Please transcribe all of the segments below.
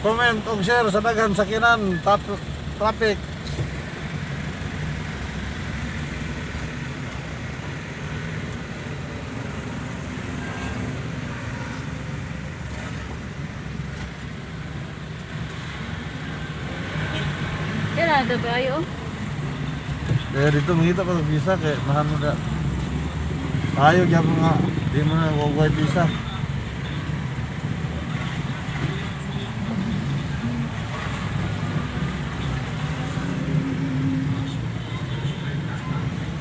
comment og share sa daghan sakinan traffic. Yan na, ito ba ayo? Kaya dito mangita pa sa visa kaya mahal mo na. Ayaw gyud nga, di mo na wag visa.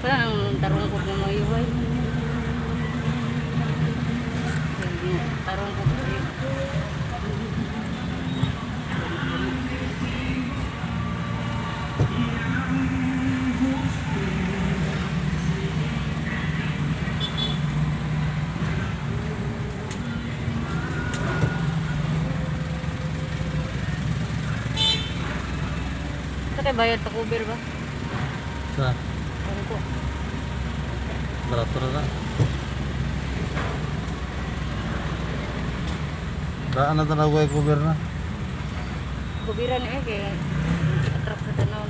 Wala nang tarong ko na mga iway. Tarong ko na kay bayad pa cover ba? Sa Ano ko? barato na. Daan na tanaw ko cover na. Kubiran kay atrak sa tanaw.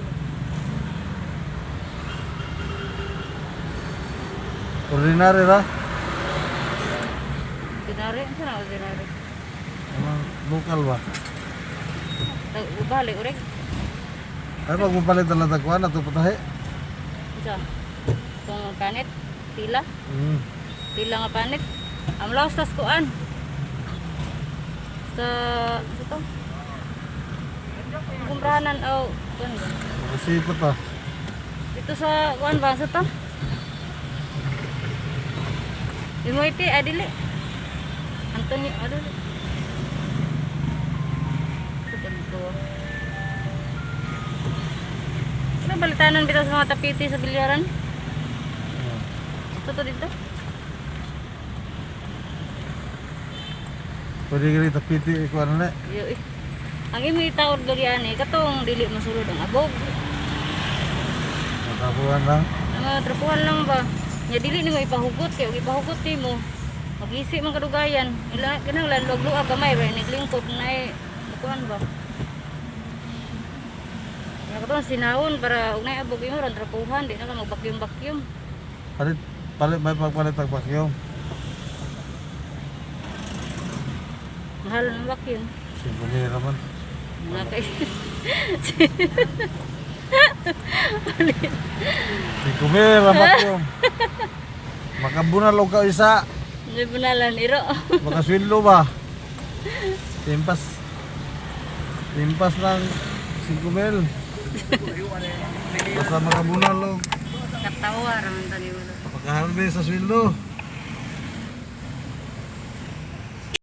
Ordinary ra. Dinari, saan ako dinari? Lokal ba? Balik urek. Ay pag mapalit na tagkuhan na ito patahe. Isa. Itong panit, tila. Tila nga panit. Ang laos tas kuan. Sa ito. Kumprahanan o kuan ba? Kasi pa ta. Dito sa kuan ba sa to? Yung mo iti adili. Antonio adili. Ano balitanan dito sa mga tapiti sa bilyaran? Ito to dito? Pwede ka rin tapiti ikuha na na. Yo eh. Ang imi taod lagi ani katong dili masulod ang abog. Matapuhan lang. Trapuhan lang ba? Nya dili nimo ipahugot kay og ipahugot nimo. Magisi man kadugayan. Ila kanang landog-luag gamay ba naglingkod na kuan ba? Katong sinawon para ug nay abog imo ran trapuhan di na ka magbakyum-bakyum. Palit may pagpalit ang vacuum. Mahal ng vacuum. Simple naman. Nakay. Di kumira vacuum. Makabunal o ka isa. Hindi bunalan iro. Makasweldo ba? Timpas ng 5,000. Basta makabunal o. Katawa raman tani mo. Pagkaharbe sa sweldo.